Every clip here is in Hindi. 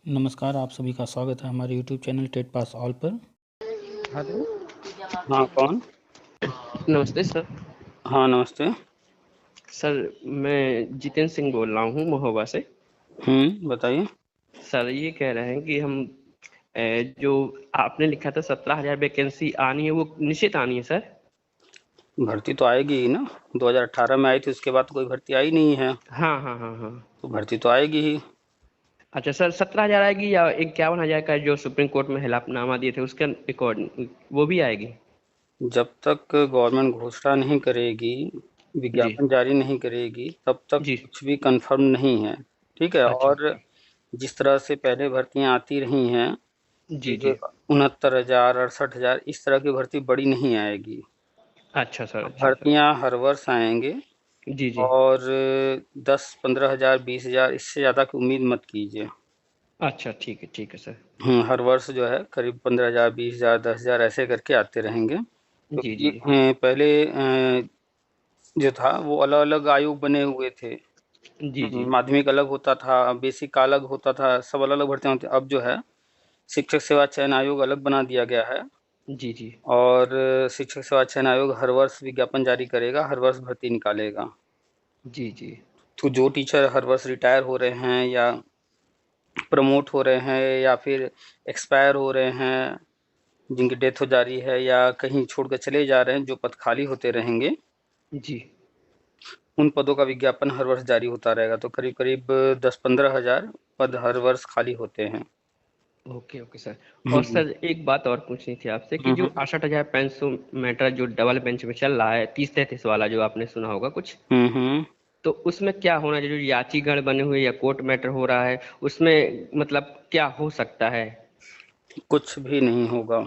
नमस्कार, आप सभी का स्वागत है हमारे YouTube channel TET pass all पर। हेलो। हाँ, कौन? नमस्ते सर। हाँ, नमस्ते। सर मैं जितेंद्र सिंह बोल रहा हूँ महोबा से। बताइए। सर ये कह रहे हैं कि हम जो आपने लिखा था 17,000 वैकेंसी आनी है वो निश्चित आनी है सर? भर्ती तो आएगी ही ना। 2018 में आई थी, उसके बाद तो कोई भर्ती आई नहीं है, हाँ हाँ हाँ हाँ। तो भर्ती तो आएगी ही। अच्छा सर, 17,000 आएगी या 51,000 का जो सुप्रीम कोर्ट में हलफनामा दिए थे उसके अकॉर्डिंग वो भी आएगी? जब तक गवर्नमेंट घोषणा नहीं करेगी, जी विज्ञापन जारी नहीं करेगी, तब तक जी। कुछ भी कंफर्म नहीं है। ठीक है। अच्छा और अच्छा। जिस तरह से पहले भर्तियां आती रही हैं, जी कि जी। 69,000 68,000 इस तरह की भर्ती बड़ी नहीं आएगी। अच्छा सर, अब अच्छा सर। भर्तियां हर वर्ष आएंगे, जी जी। और 10 15 हज़ार 20,000 इससे ज़्यादा की उम्मीद मत कीजिए। अच्छा ठीक है सर। हर वर्ष जो है करीब 15,000 20,000 10,000 ऐसे करके आते रहेंगे, जी क्योंकि जी जी। पहले जो था वो अलग अलग आयोग बने हुए थे। जी जी। माध्यमिक अलग होता था, बेसिक का अलग होता था, सब अलग अलग भर्तियां होती। अब जो है शिक्षक सेवा चयन आयोग अलग बना दिया गया है, जी जी। और शिक्षक सेवा चयन आयोग हर वर्ष विज्ञापन जारी करेगा, हर वर्ष भर्ती निकालेगा। जी जी। तो जो टीचर हर वर्ष रिटायर हो रहे हैं, या प्रमोट हो रहे हैं, या फिर एक्सपायर हो रहे हैं, जिनकी डेथ हो जा रही है, या कहीं छोड़कर चले जा रहे हैं, जो पद खाली होते रहेंगे, जी। उन पदों का विज्ञापन हर वर्ष जारी होता रहेगा। तो करीब करीब 10 15 हज़ार पद हर वर्ष खाली होते हैं। Okay okay sir. और हम्म सर एक बात और पूछनी थी आपसे कि जो हम्म 68,500 जो डबल बेंच में चल रहा है 30-33 वाला जो आपने सुना होगा कुछ, हम्म। तो उसमें क्या होना चाहिए? जो याचीगढ़ बने हुए या कोर्ट मैटर हो रहा है उसमें मतलब क्या हो सकता है? कुछ भी नहीं होगा।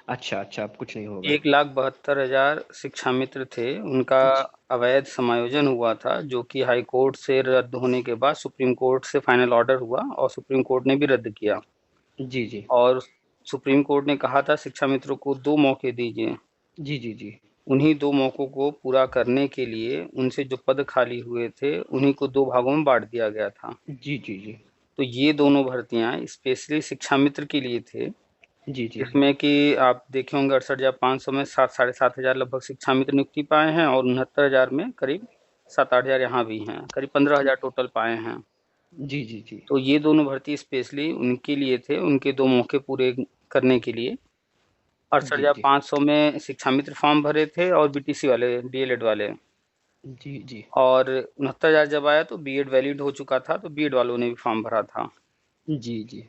अच्छा अच्छा, अब कुछ नहीं होगा। 1,72,000 शिक्षा मित्र थे, उनका जी अवैध समायोजन हुआ था, जो कि हाई कोर्ट से रद्द होने के बाद सुप्रीम कोर्ट से फाइनल ऑर्डर हुआ, और सुप्रीम कोर्ट ने भी रद्द किया। जी जी। और सुप्रीम कोर्ट ने कहा था शिक्षा मित्रों को 2 मौके दीजिए। जी जी जी। उन्हीं 2 मौकों को पूरा करने के लिए उनसे जो पद खाली हुए थे, उन्हीं को 2 भागों में बांट दिया गया था। जी जी जी। तो ये दोनों भर्तियां स्पेशली शिक्षा मित्र के लिए थे, जी जी। जिसमें कि आप देखे होंगे 68,500 में 7 साढ़े 7 हज़ार लगभग शिक्षा मित्र नियुक्ति पाए हैं, और 69,000 में करीब 7 8 हज़ार यहाँ भी हैं, करीब 15,000 टोटल पाए हैं। जी जी जी। तो ये दोनों भर्ती स्पेशली उनके लिए थे, उनके 2 मौके पूरे करने के लिए। अड़सठ जी हजार जी। पाँच सौ में शिक्षा मित्र फॉर्म भरे थे, और बीटीसी वाले, डीएलएड वाले। जी जी। और 69,000 जब आया तो बीएड वैलिड हो चुका था, तो बीएड वालों ने भी फॉर्म भरा था। जी जी।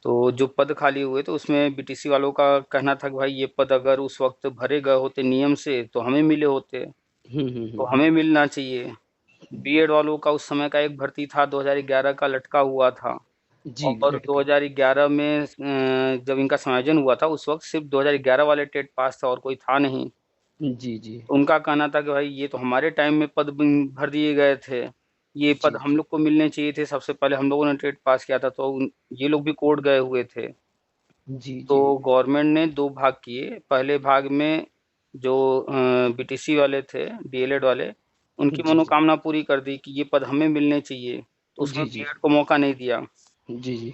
तो जो पद खाली हुए तो उसमें बीटीसी वालों का कहना था कि भाई ये पद अगर उस वक्त भरे गए होते नियम से तो हमें मिले होते, तो हम्म। हमें मिलना चाहिए। बीएड वालों का उस समय का एक भर्ती था 2011 का लटका हुआ था, जी और लटका। 2011 में जब इनका समायोजन हुआ था उस वक्त सिर्फ 2011 वाले टेट पास था, और कोई था नहीं। जी जी। तो उनका कहना था कि भाई ये तो हमारे टाइम में पद भर दिए गए थे, ये पद जी हम जी। लोग को मिलने चाहिए थे, सबसे पहले हम लोगों ने टेट पास किया था, तो ये लोग भी कोर्ट गए हुए थे। जी तो जी। गवर्नमेंट ने 2 भाग किए। पहले भाग में जो बीटीसी वाले थे, डीएलएड वाले, उनकी जी जी। मनोकामना पूरी कर दी कि ये पद हमें मिलने चाहिए, तो उसमें जी जी। बीएड को मौका नहीं दिया। जी जी।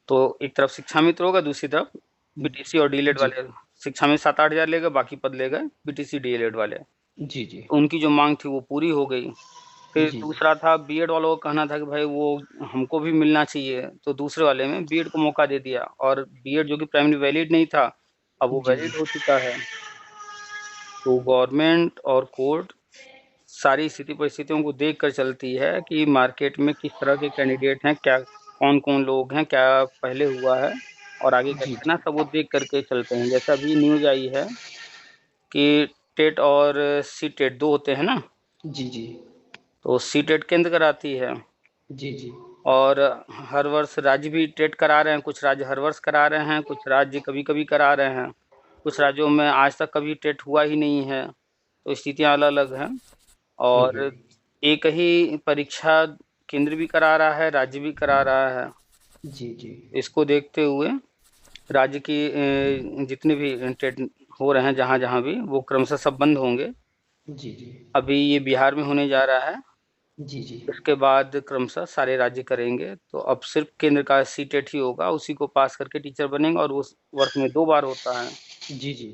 तो एक तरफ शिक्षा मित्र होगा, दूसरी तरफ बीटीसी और डीएलएड जी वाले। शिक्षा में 7 8 हज़ार ले गए, बाकी पद ले गए बीटीसी डीएलएड वाले। जी। जी तो उनकी जो मांग थी वो पूरी हो गई। फिर जी। दूसरा था बीएड वालों का कहना था कि भाई वो हमको भी मिलना चाहिए, तो दूसरे वाले में बीएड को मौका दे दिया, और बीएड जो कि प्राइमरी वैलिड नहीं था, अब वो जी जी। वैलिड हो चुका है। तो गवर्नमेंट और कोर्ट सारी स्थिति परिस्थितियों को देख कर चलती है कि मार्केट में किस तरह के कैंडिडेट हैं, क्या कौन कौन लोग हैं, क्या पहले हुआ है और आगे क्या जी करना, सब वो देख करके चलते हैं। जैसा अभी न्यूज आई है कि टेट और सी टेट 2 होते हैं ना, जी। जी तो सी टेट केंद्र कराती है, जी। जी और हर वर्ष राज्य भी टेट करा रहे हैं। कुछ राज्य हर वर्ष करा रहे हैं, कुछ राज्य कभी कभी करा रहे हैं, कुछ राज्यों में आज तक कभी टेट हुआ ही नहीं है। तो स्थितियां अलग अलग हैं, और एक ही परीक्षा केंद्र भी करा रहा है, राज्य भी करा रहा है। जी। जी इसको देखते हुए राज्य की जितने भी टेट हो रहे हैं जहाँ जहाँ भी, वो क्रमशः सब बंद होंगे। जी। जी अभी ये बिहार में होने जा रहा है, जी, जी। इसके बाद क्रमशः सारे राज्य करेंगे। तो अब सिर्फ केंद्र का सीटेट ही होगा, उसी को पास करके टीचर बनेंगे और उस वर्ष में 2 बार होता है। जी, जी।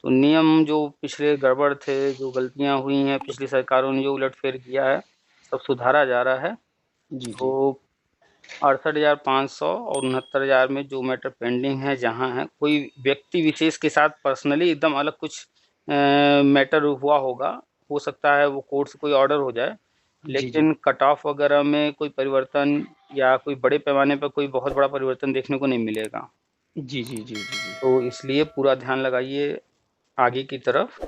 तो नियम जो पिछले गड़बड़ थे, जो गलतियाँ हुई हैं, पिछली सरकारों ने जो उलट-फेर किया है, सब सुधारा जा रहा है। जी, जी। तो 68,500 और 69,000 में जो मैटर पेंडिंग है, जहाँ है, कोई व्यक्ति विशेष के साथ पर्सनली एकदम अलग कुछ मैटर हुआ होगा, हो सकता है वो कोर्ट से कोई ऑर्डर हो जाए, जी, जी। लेकिन कट ऑफ वगैरह में कोई परिवर्तन या कोई बड़े पैमाने पर कोई बहुत बड़ा परिवर्तन देखने को नहीं मिलेगा। जी, जी, जी, जी, जी। तो इसलिए पूरा ध्यान लगाइए आगे की तरफ।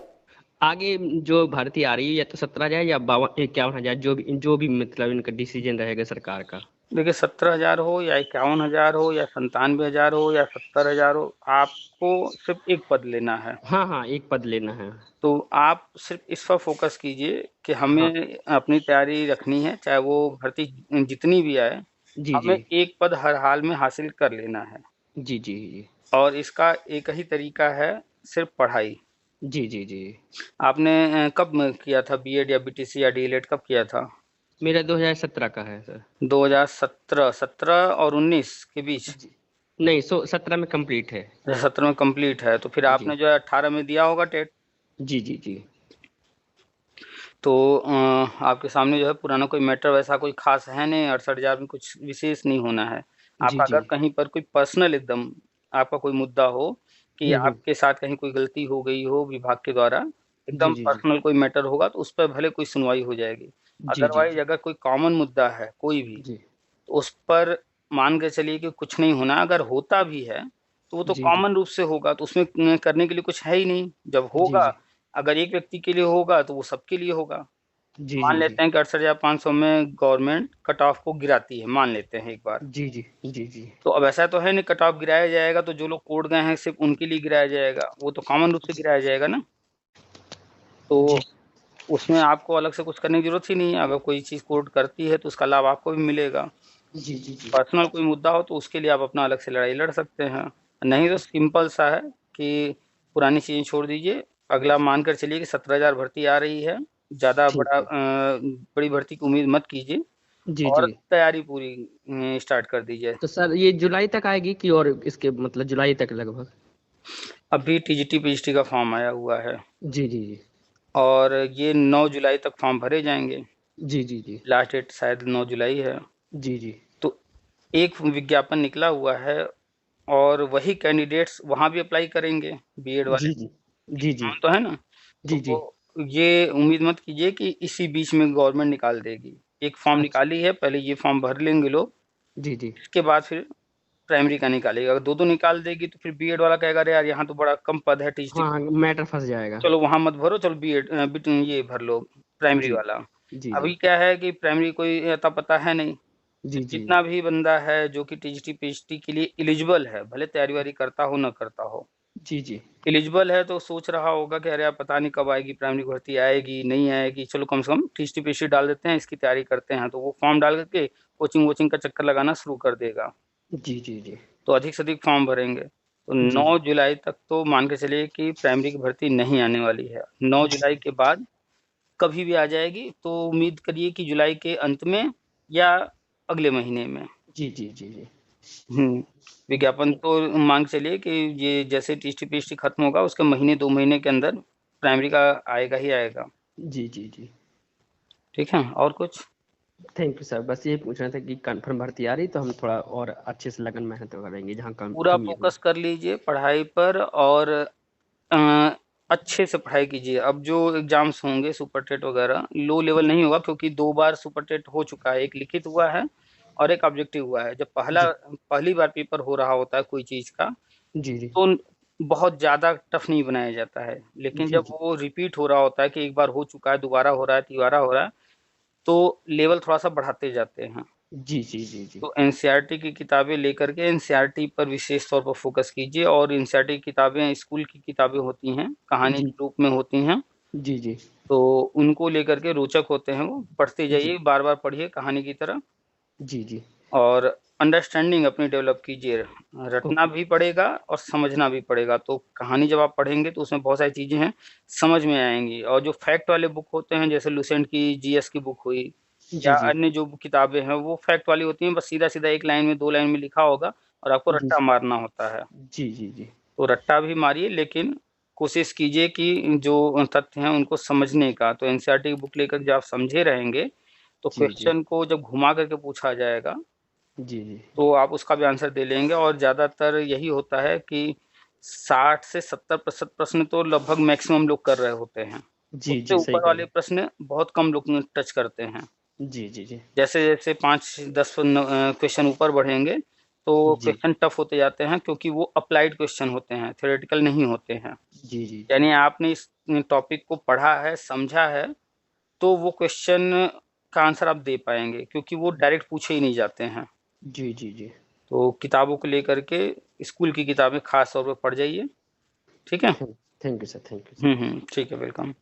आगे जो भर्ती आ रही है या तो 17,000 या 51,000 जो भी मतलब इनका डिसीजन रहेगा सरकार का। देखिए 17,000 हो या 51,000 हो या 97,000 हो या 70,000 हो, आपको सिर्फ एक पद लेना है। हाँ, हाँ, एक पद लेना है। तो आप सिर्फ इस पर फोकस कीजिए कि हाँ। हमें अपनी तैयारी रखनी है, चाहे वो भर्ती जितनी भी आए, जी, हमें जी। एक पद हर हाल में हासिल कर लेना है। जी, जी, जी। और इसका एक ही तरीका है, सिर्फ पढ़ाई। जी, जी, जी। आपने कब किया था बीएड या बीटीसी या डीएलएड कब किया था? मेरा 2017 का है सर। 2017, 17 और 19 के बीच? जी। नहीं, 17 में कंप्लीट है। 17 में कंप्लीट है, तो फिर जी। आपने जो है 18 में दिया होगा टेट। जी, जी, जी। तो आपके सामने जो है पुराना कोई मैटर वैसा कोई खास है नहीं, 68,000 में कुछ विशेष नहीं होना है। जी, आपका जी। अगर कहीं पर कोई पर्सनल एकदम आपका कोई मुद्दा हो कि हुँ, हुँ। आपके साथ कहीं कोई गलती हो गई हो विभाग के द्वारा, जी, एकदम जी, जी। पर्सनल कोई मैटर होगा तो उस पर भले कोई सुनवाई हो जाएगी। जी, जी, अदरवाइज़ जी। अगर कोई कॉमन मुद्दा है कोई भी, जी। तो उस पर मान के चलिए कि कुछ नहीं होना। अगर होता भी है, तो वो तो जी, जी। कॉमन रूप से होगा, तो उसमें करने के लिए कुछ है ही नहीं। जब जी, होगा, जी। अगर एक व्यक्ति के लिए होगा, तो वो सबके लिए होगा। जी, मान जी, जी। लेते हैं कि 68,500 में गवर्नमेंट कट ऑफ को गिराती है, मान लेते हैं एक बार। जी, जी। जी, जी। तो अब ऐसा तो है नहीं कट ऑफ गिराया जाएगा तो जो लोग कोर्ट गए हैं सिर्फ़ उनके लिए गिराया जाएगा, वो तो कॉमन रूप से गिराया जाएगा ना। जी। तो उसमें आपको अलग से कुछ करने की ज़रूरत ही नहीं है, अगर कोई चीज़ कोर्ट करती है तो उसका लाभ आपको भी मिलेगा। जी, जी, जी। पर्सनल कोई मुद्दा हो तो उसके लिए आप अपना अलग से लड़ाई लड़ सकते हैं। नहीं तो सिंपल सा है कि पुरानी चीज़ें छोड़ दीजिए, अगला मानकर चलिए कि 17,000 भर्ती आ रही है, ज़्यादा ठीक है। बड़ी भर्ती की उम्मीद मत कीजिए जी, और जी। तैयारी पूरी स्टार्ट कर दीजिए। तो सर ये जुलाई तक आएगी कि और इसके मतलब जुलाई तक लगभग? अभी टीजीटी पीजीटी का फॉर्म आया हुआ है जी, जी, जी। और ये 9 जुलाई तक फॉर्म भरे जाएँगे। जी, जी, जी। लास्ट डेट शायद 9 जुलाई है। जी, जी। तो एक विज्ञापन निकला हुआ है और वही कैंडिडेट्स वहाँ भी अप्लाई करेंगे, बीएड वाले। जी, जी। जी, जी। हाँ, तो है ना? जी, तो जी। वो ये उम्मीद मत कीजिए कि इसी बीच में गवर्नमेंट निकाल देगी। एक फॉर्म अच्छा। निकाली है, पहले ये फॉर्म भर लेंगे लोग, जी, जी। इसके बाद फिर प्राइमरी का निकालेगी। अगर 2-2 निकाल देगी तो फिर बीएड वाला कहेगा अरे यार यहाँ तो बड़ा कम पद है टीचर, हाँ, हाँ, मैटर फँस जाएगा। चलो वहाँ मत भरो, चलो बीएड ये भर लो प्राइमरी जी। वाला। जी, जी। अभी क्या है कि प्राइमरी कोई अता-पता है नहीं। जी, जी। जितना भी बंदा है जो कि टीजीटी पीजीटी के लिए एलिजिबल है, भले तैयारी-वैयारी करता हो, ना करता हो। जी, जी। एलिजिबल है तो सोच रहा होगा कि अरे यार पता नहीं कब आएगी प्राइमरी भर्ती, आएगी, नहीं आएगी, चलो कम से कम टीजीटी पीजीटी डाल देते हैं, इसकी तैयारी करते हैं। तो वो फॉर्म डाल कर के कोचिंग-वोचिंग का चक्कर लगाना शुरू कर देगा। जी, जी, जी। तो अधिक से अधिक फॉर्म भरेंगे। तो जी, 9 जी। जुलाई तक तो मान के चलिए कि प्राइमरी की भर्ती नहीं आने वाली है। 9 जुलाई के बाद कभी भी आ जाएगी, तो उम्मीद करिए कि जुलाई के अंत में या अगले महीने में। जी, जी, जी, जी। हुँ, विज्ञापन तो मान के चलिए कि ये जैसे टीजीटी-पीजीटी खत्म होगा उसके महीने 2 महीने के अंदर प्राइमरी का आएगा ही आएगा। जी, जी, जी। ठीक है? और कुछ? Thank you sir. बस यही पूछना था कि कन्फर्म भर्ती आ रही तो हम थोड़ा और अच्छे से लगन मेहनत करेंगे जहाँ कम पूरा उम्मीद हो। फ़ोकस कर लीजिए पढ़ाई पर और अ, अच्छे से पढ़ाई कीजिए। अब जो एग्ज़ाम्स होंगे सुपर टेट वगैरह, लो लेवल नहीं होगा क्योंकि 2 बार सुपर टेट हो चुका है। एक लिखित हुआ है और एक ऑब्जेक्टिव हुआ है। जब जी। पहली बार पेपर हो रहा होता है कोई चीज़ का, जी, जी। तो बहुत ज़्यादा टफ नहीं बनाया जाता है। लेकिन जी, जब जी। वो रिपीट हो रहा होता है कि एक बार हो चुका है, दोबारा हो रहा है, तिबारा हो रहा है, तो लेवल थोड़ा-सा बढ़ाते जाते हैं। जी, जी, जी, जी। तो एनसीईआरटी की किताबें लेकर के एनसीईआरटी पर विशेष तौर पर फ़ोकस कीजिए और एनसीईआरटी की किताबें स्कूल की किताबें होती हैं, कहानी जी। के रूप में होती हैं, जी, जी। तो उनको लेकर के रोचक होते हैं वो, पढ़ते जी। जाइए, बार-बार पढ़िए कहानी की तरह जी, जी। और अंडरस्टैंडिंग अपनी डेवलप कीजिए। रटना ओके। भी पड़ेगा और समझना भी पड़ेगा, तो कहानी जब आप पढ़ेंगे तो उसमें बहुत सारी चीज़ें हैं, समझ में आएँगी और जो फैक्ट वाले बुक होते हैं, जैसे लुसेंट की जीएस की बुक हुई जी, या जी। अन्य जो किताबें हैं वो फैक्ट वाली होती हैं, बस सीधा-सीधा 1 लाइन में 2 लाइन में लिखा होगा और आपको जी, रट्टा जी। मारना होता है। जी, जी, जी। तो रट्टा भी मारिए, लेकिन कोशिश कीजिए कि जो तथ्य हैं उनको समझने का। तो एनसीईआरटी की बुक लेकर जब आप समझे रहेंगे, तो जी, जी। क्वेश्चन को जब घुमा करके पूछा जाएगा, जी, जी। तो आप उसका भी आंसर दे लेंगे। और ज़्यादातर यही होता है कि 60 से 70% प्रश्न तो लगभग मैक्सिमम लोग कर रहे होते हैं। जी, उससे जी, सही ऊपर कह रहे वाले हैं। प्रश्न बहुत कम लोग टच करते हैं। जी, जी, जी। जैसे-जैसे 5-10 क्वेश्चन ऊपर बढ़ेंगे, तो जी। क्वेश्चन टफ होते जाते हैं, क्योंकि वो अप्लाइड क्वेश्चन होते हैं, थ्योरेटिकल नहीं होते हैं। जी, जी, जी। यानी आपने इस टॉपिक को पढ़ा है, समझा है, तो वो क्वेश्चन का आंसर आप दे पाएँगे, क्योंकि वो डायरेक्ट पूछे ही नहीं जाते हैं। जी, जी, जी। तो किताबों को लेकर के स्कूल की किताबें ख़ास तौर पे पढ़ जाइए, ठीक है? Thank thank you sir, thank you sir. ठीक है, वेलकम।